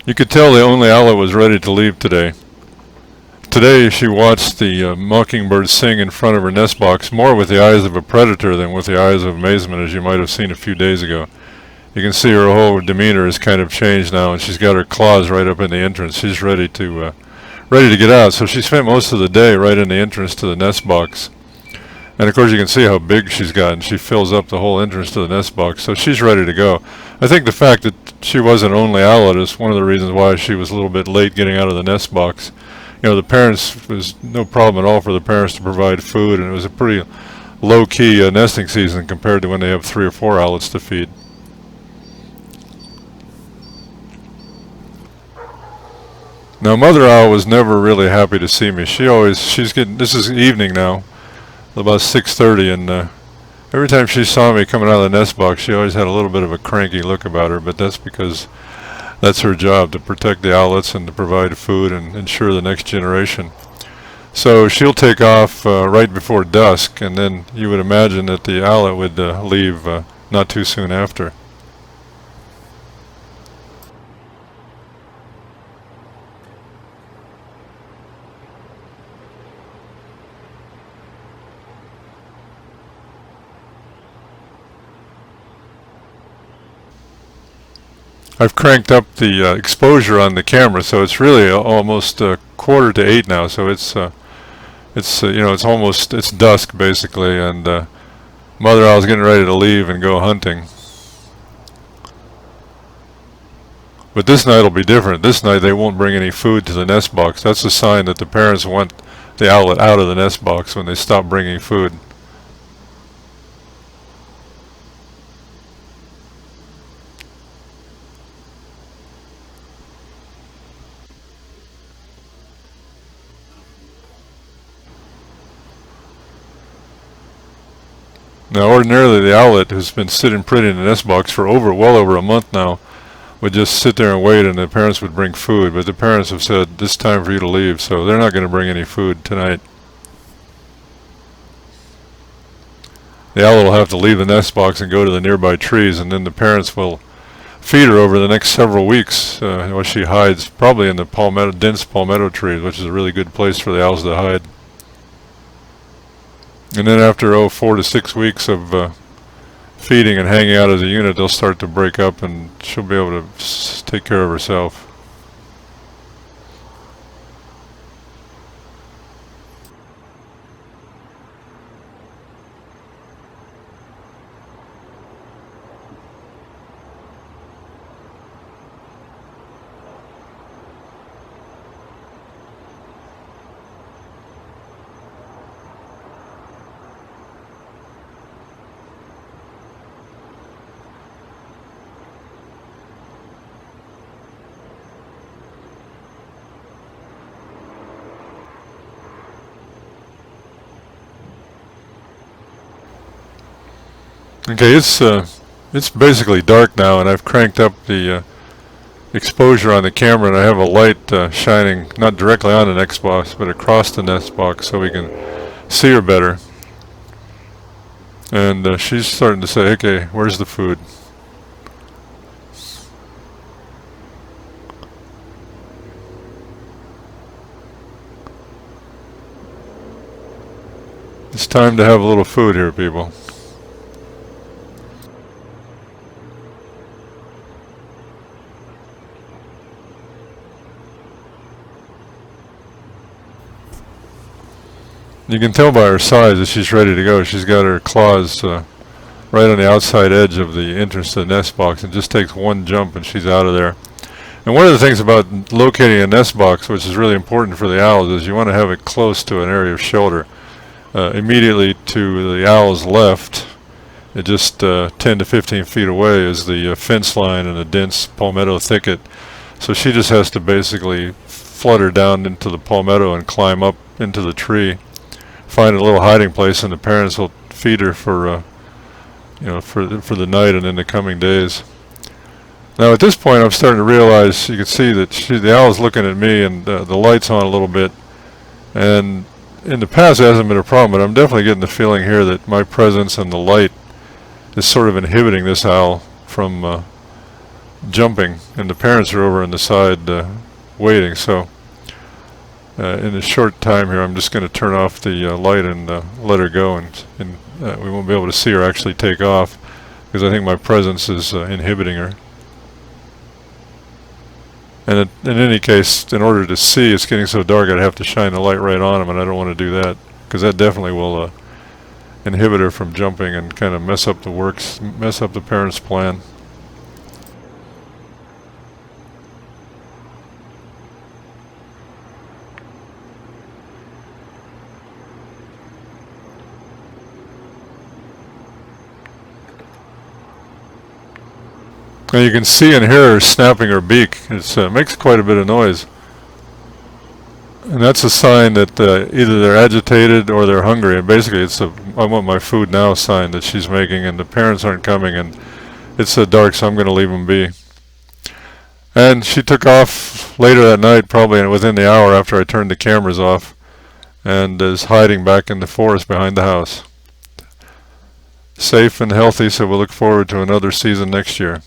You could tell the only owlet was ready to leave today. Today she watched the mockingbird sing in front of her nest box more with the eyes of a predator than with the eyes of amazement, as you might have seen a few days ago. You can see her whole demeanor has kind of changed now, and she's got her claws right up in the entrance. She's ready to get out. So she spent most of the day right in the entrance to the nest box. And of course you can see how big she's gotten. She fills up the whole entrance to the nest box, so she's ready to go. I think the fact that she wasn't only owlet is one of the reasons why she was a little bit late getting out of the nest box. You know, the parents, was no problem at all for the parents to provide food, and it was a pretty low-key nesting season compared to when they have 3 or 4 owlets to feed. Now, Mother Owl was never really happy to see me. This is evening now, about 6:30, and every time she saw me coming out of the nest box, she always had a little bit of a cranky look about her, but that's because that's her job, to protect the owlets and to provide food and ensure the next generation. So she'll take off right before dusk, and then you would imagine that the owlet would leave not too soon after. I've cranked up the exposure on the camera, so it's really almost 7:45 now. So it's it's dusk basically, and Mother Owl's getting ready to leave and go hunting. But this night will be different. This night they won't bring any food to the nest box. That's a sign that the parents want the owlet out of the nest box when they stop bringing food. Now, ordinarily the owlet, who's been sitting pretty in the nest box for well over a month now, would just sit there and wait, and the parents would bring food. But the parents have said, "It's time for you to leave," so they're not going to bring any food tonight. The owlet will have to leave the nest box and go to the nearby trees, and then the parents will feed her over the next several weeks while she hides, probably in the dense palmetto trees, which is a really good place for the owls to hide. And then after 4 to 6 weeks of feeding and hanging out as a unit, they'll start to break up, and she'll be able to take care of herself. Okay, it's basically dark now, and I've cranked up the exposure on the camera, and I have a light shining not directly on the nest box, but across the nest box, so we can see her better. And she's starting to say, "Okay, where's the food?" It's time to have a little food here, people. You can tell by her size that she's ready to go. She's got her claws right on the outside edge of the entrance to the nest box, and just takes one jump and she's out of there. And one of the things about locating a nest box, which is really important for the owls, is you want to have it close to an area of shelter. Immediately to the owl's left, just 10 to 15 feet away, is the fence line and a dense palmetto thicket. So she just has to basically flutter down into the palmetto and climb up into the tree, find a little hiding place, and the parents will feed her for the night and in the coming days. Now at this point I'm starting to realize, you can see that the owl's looking at me, and the light's on a little bit, and in the past it hasn't been a problem, but I'm definitely getting the feeling here that my presence and the light is sort of inhibiting this owl from jumping, and the parents are over on the side waiting. So in a short time here, I'm just going to turn off the light and let her go, and we won't be able to see her actually take off because I think my presence is inhibiting her. And in any case, in order to see, it's getting so dark I'd have to shine the light right on him, and I don't want to do that because that definitely will inhibit her from jumping and kind of mess up the parents' plan. And you can see and hear her snapping her beak. It makes quite a bit of noise. And that's a sign that either they're agitated or they're hungry. And basically it's a "I want my food now" sign that she's making, and the parents aren't coming, and it's dark, so I'm going to leave them be. And she took off later that night, probably within the hour after I turned the cameras off, and is hiding back in the forest behind the house. Safe and healthy, so we'll look forward to another season next year.